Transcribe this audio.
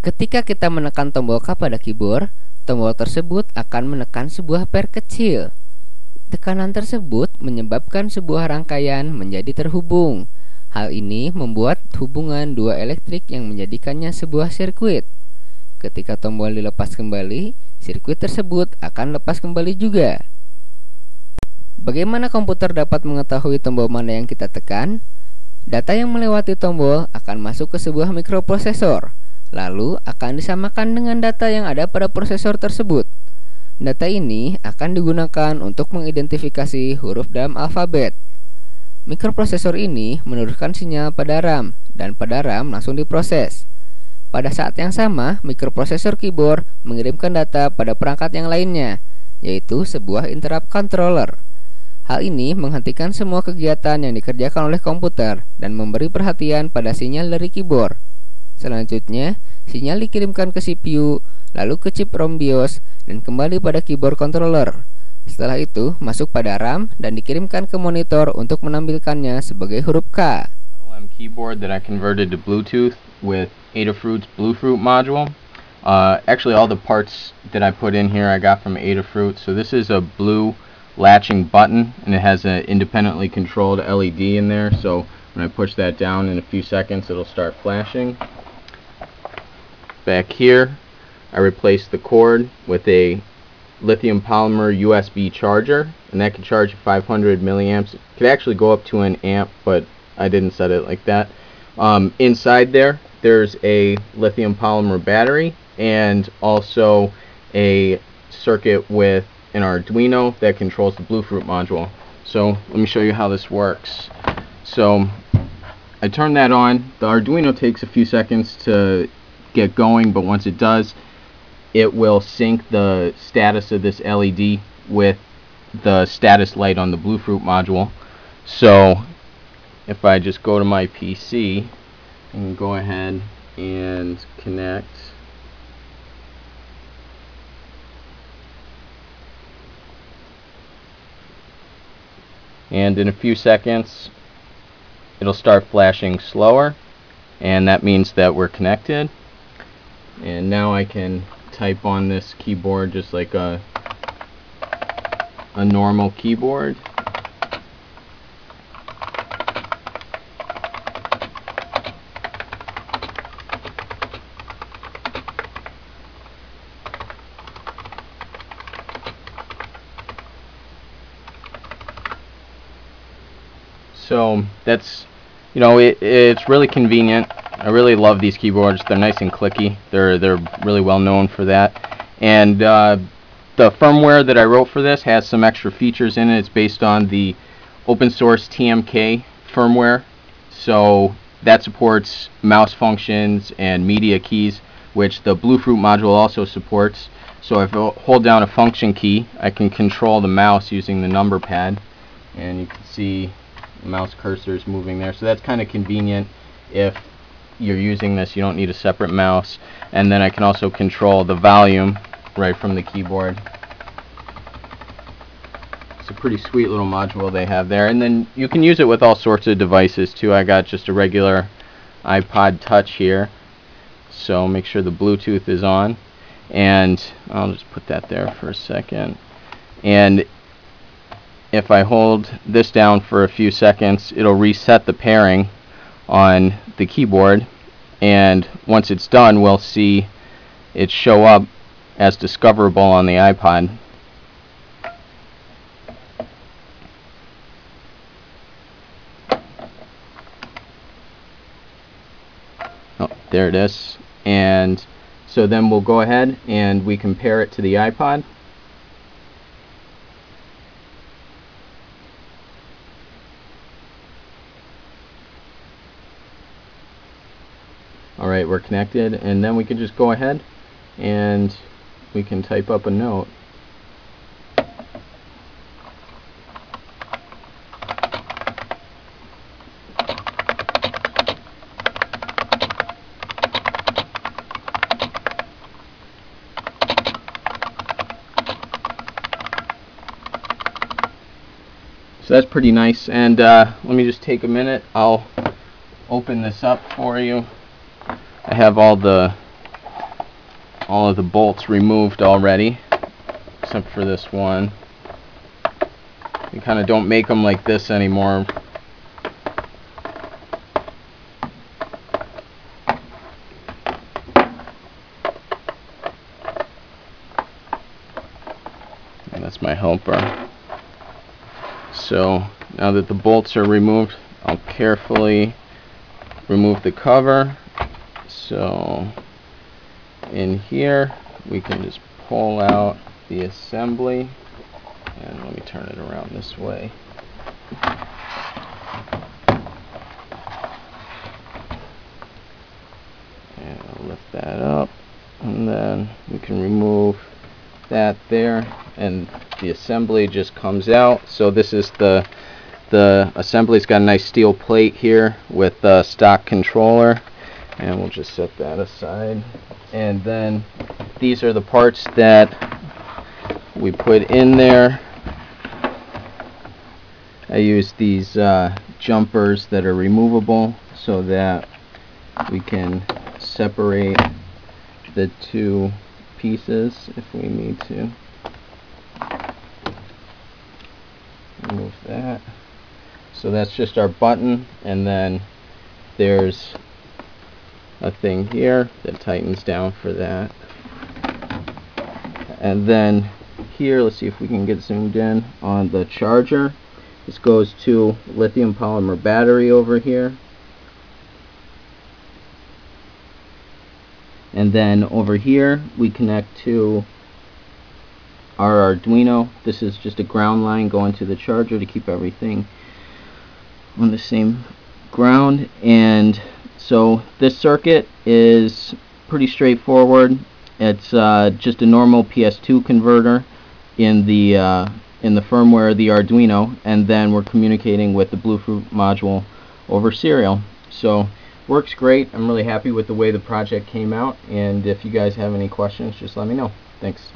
Ketika kita menekan tombol K pada keyboard, tombol tersebut akan menekan sebuah pair kecil. Tekanan tersebut menyebabkan sebuah rangkaian menjadi terhubung. Hal ini membuat hubungan dua elektrik yang menjadikannya sebuah sirkuit. Ketika tombol dilepas kembali, sirkuit tersebut akan lepas kembali juga. Bagaimana komputer dapat mengetahui tombol mana yang kita tekan? Data yang melewati tombol akan masuk ke sebuah mikroprosesor, lalu akan disamakan dengan data yang ada pada prosesor tersebut. Data ini akan digunakan untuk mengidentifikasi huruf dalam alfabet. Mikroprosesor ini menurunkan sinyal pada RAM, dan pada RAM langsung diproses. Pada saat yang sama, mikroprosesor keyboard mengirimkan data pada perangkat yang lainnya, yaitu sebuah interrupt controller. Hal ini menghentikan semua kegiatan yang dikerjakan oleh komputer dan memberi perhatian pada sinyal dari keyboard. Selanjutnya, sinyal dikirimkan ke CPU, lalu ke chip ROM BIOS, dan kembali pada keyboard controller. Setelah itu, masuk pada RAM dan dikirimkan ke monitor untuk menampilkannya sebagai huruf K. Keyboard that I converted to Bluetooth with Adafruit's Bluefruit module. Actually, all the parts that I put in here I got from Adafruit. So this is a blue latching button, and it has an independently controlled LED in there, so when I push that down in a few seconds it'll start flashing. Back here I replaced the cord with a lithium polymer USB charger, and that can charge 500 milliamps. It could actually go up to an amp, but I didn't set it like that. Inside there's a lithium polymer battery and also a circuit with an Arduino that controls the Bluefruit module. So let me show you how this works. So I turn that on. The Arduino takes a few seconds to get going, but once it does, it will sync the status of this LED with the status light on the Bluefruit module. So if I just go to my PC and go ahead and connect, and in a few seconds it'll start flashing slower, and that means that we're connected. And now I can type on this keyboard just like a normal keyboard. So that's, it's really convenient. I really love these keyboards. They're nice and clicky. They're really well known for that. And the firmware that I wrote for this has some extra features in it. It's based on the open source TMK firmware. So that supports mouse functions and media keys, which the Bluefruit module also supports. So if I hold down a function key, I can control the mouse using the number pad, and you can see the mouse cursor is moving there. So that's kind of convenient if you're using this. You don't need a separate mouse. And then I can also control the volume right from the keyboard. It's a pretty sweet little module they have there. And then you can use it with all sorts of devices too. I got just a regular iPod Touch here, so make sure the Bluetooth is on, and I'll just put that there for a second. And if I hold this down for a few seconds, it'll reset the pairing on the keyboard, and once it's done, we'll see it show up as discoverable on the iPod. Oh, there it is. And so then we'll go ahead and we compare it to the iPod. Alright, we're connected, and then we can just go ahead and we can type up a note. So that's pretty nice, and let me just take a minute. I'll open this up for you. I have all the all of the bolts removed already, except for this one. You kind of don't make them like this anymore. And that's my helper. So now that the bolts are removed, I'll carefully remove the cover. So in here we can just pull out the assembly, and let me turn it around this way. And I'll lift that up, and then we can remove that there, and the assembly just comes out. So this is the assembly's got a nice steel plate here with the stock controller, and we'll just set that aside. And then these are the parts that we put in there. I use these jumpers that are removable so that we can separate the two pieces if we need to. Remove that. So that's just our button, and then there's a thing here that tightens down for that. And then here, let's see if we can get zoomed in on the charger. This goes to lithium polymer battery over here. And then over here we connect to our Arduino. This is just a ground line going to the charger to keep everything on the same ground. And so this circuit is pretty straightforward. It's just a normal PS2 converter in the firmware of the Arduino, and then we're communicating with the Bluetooth module over serial. So works great. I'm really happy with the way the project came out, and if you guys have any questions, just let me know. Thanks.